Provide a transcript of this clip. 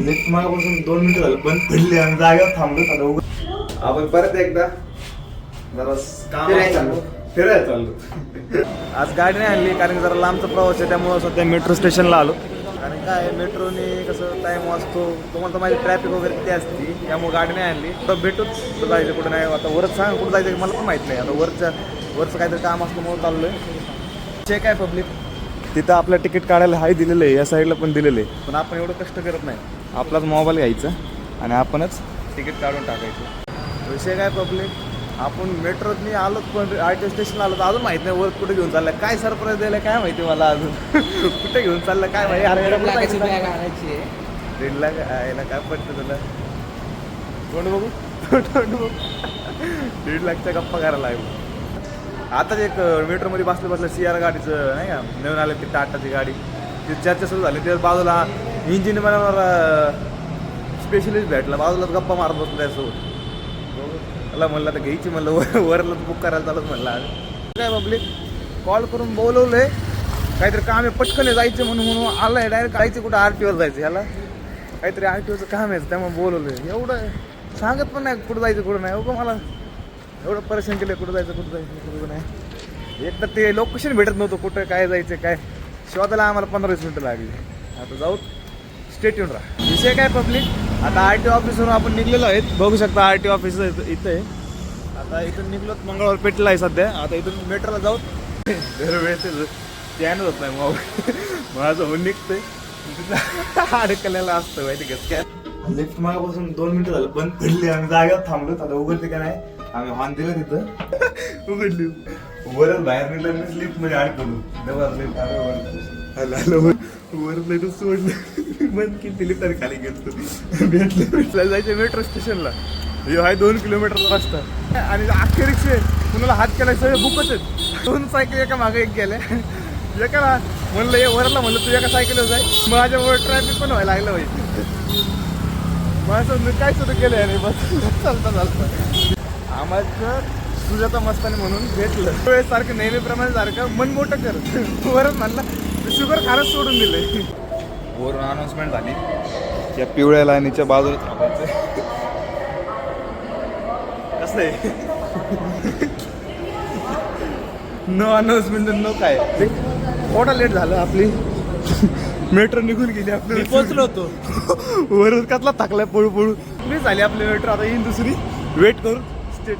Lift मागापासून 2 मिनिटं झालं बंद पडली आणि जागेवर थांबलो. आता आपण परत एकदा जरा फिरायला चाललो. आज गाडी नाही आणली कारण जरा लांबचा प्रवास आहे, त्यामुळे सध्या मेट्रो स्टेशनला आलो. कारण काय मेट्रोने कसं टाइम वाचतो, तुम्हाला तर माझी ट्रॅफिक वगैरे किती असते, त्यामुळे गाडी नाही आणली. तर भेटूच कुठं जायचं कुठं नाही. आता वरच सांग कुठं जायचं मला पण माहीत नाही. आता वरचं काहीतरी काम असतं म्हणून चाललोय. चेक आहे पब्लिक तिथं आपलं तिकीट काढायला हाय दिलेलं आहे, या साईडला पण दिलेलं आहे, पण आपण एवढं कष्ट करत नाही. आपलाच मोबाईल घ्यायचा आणि आपणच तिकीट काढून टाकायचं. विषय काय पब्लिक, आपण मेट्रोतनी आलो पण RTO स्टेशनला आलो तर अजून माहित नाही वर कुठे घेऊन चाललं, काय सरप्राईज द्यायला काय माहिती मला अजून. कुठे घेऊन चाललं काय माहिती. 1.5 लाख यायला काय पडतं तुला. कोण बघू 1.5 लाखच्या गप्पा करायला लागलो. आताच एक मेट्रोमध्ये बसलं CR गाडीचं नाही का, नवीन आलं ती टाटाची गाडी, ती चर्चा सुरू झाली. त्या बाजूला इंजिन बनवणारा स्पेशलिस्ट भेटला, बाजूलाच गप्पा मारत बसलो त्यासोबत. मला म्हणलं तर घ्यायची, म्हणलं वरला बुक करायला चालत म्हणलं. काय पब्लिक कॉल करून बोलवलंय, काहीतरी काम आहे पटकन जायचं म्हणून आलंय. डायरेक्ट जायचं कुठं RTOवर जायचं, ह्याला काहीतरी RTOचं काम आहे त्यामुळे बोलवलंय. एवढं सांगत पण नाही कुठं जायचं कुठं नाही. हो मला एवढं परेशान केलं, कुठं जायचं कुठं नाही. एक तर ते लोकेशन भेटत नव्हतं कुठं काय जायचं काय, शोधायला आम्हाला 15-20 मिनिटं लागली. आता जाऊ स्टेट येऊन राहा. विषय काय पब्लिक, आता RTO ऑफिसवरून आपण निघलेलो आहेत. बघू शकता RTO ऑफिस इथं आहे. आता इथून निघलो मंगळवार पेटला आहे सध्या. आता इथून मेट्रोला जाऊ. दरवेळेस स्कॅन होत नाही मोबाईल माझं होऊन निघतंय अडकलेला असतं माहिती का स्कॅन. लिफ्ट मागापासून 2 मिनिटं झालं बंद पडली आणि जागेवर थांबलो. आता उघडते का नाही, आम्ही हॉर्न दिलं तिथं, उघडली. वरच बाहेर निघलं लिफ्ट मध्ये अडकलो. वर नाही सोडलं, बंद केली लिफ्ट आणि खाली गेलो. भेटलं जायचं मेट्रो स्टेशनला. हे आहे 2 किलोमीटरचा रस्ता आणि अख्खे रिक्षे कुणाला हात केला सगळे बुकच आहेत. 2 सायकल एका मागे एक गेल्या. एकाला म्हणलं वरला म्हणलं तू एका सायकलवर जाय, माझ्यामुळे ट्रॅफिक पण व्हायला लागलं पाहिजे. माझं मी काय सुरू केलं आणि बस चालता आम्हाला सुजाता मस्तानी म्हणून भेटलं. वेळेस सारखं नेहमीप्रमाणे सारखं मन मोठं कर. वरच म्हणलं शुगर खाणंच सोडून दिलंय. वरून अनाऊन्समेंट झाली, या पिवळ्या लाईनीच्या बाजूला थांबायचं. कसं आहे नो अनाऊन्समेंट नो काय. थोडा लेट झालं, आपली मेट्रो निघून गेली. आपली पोहोचलो होतो वरून कसला थकलाय पळू पळू. झाली आपली मेट्रो, आता येईन दुसरी. वेट करू स्टेट.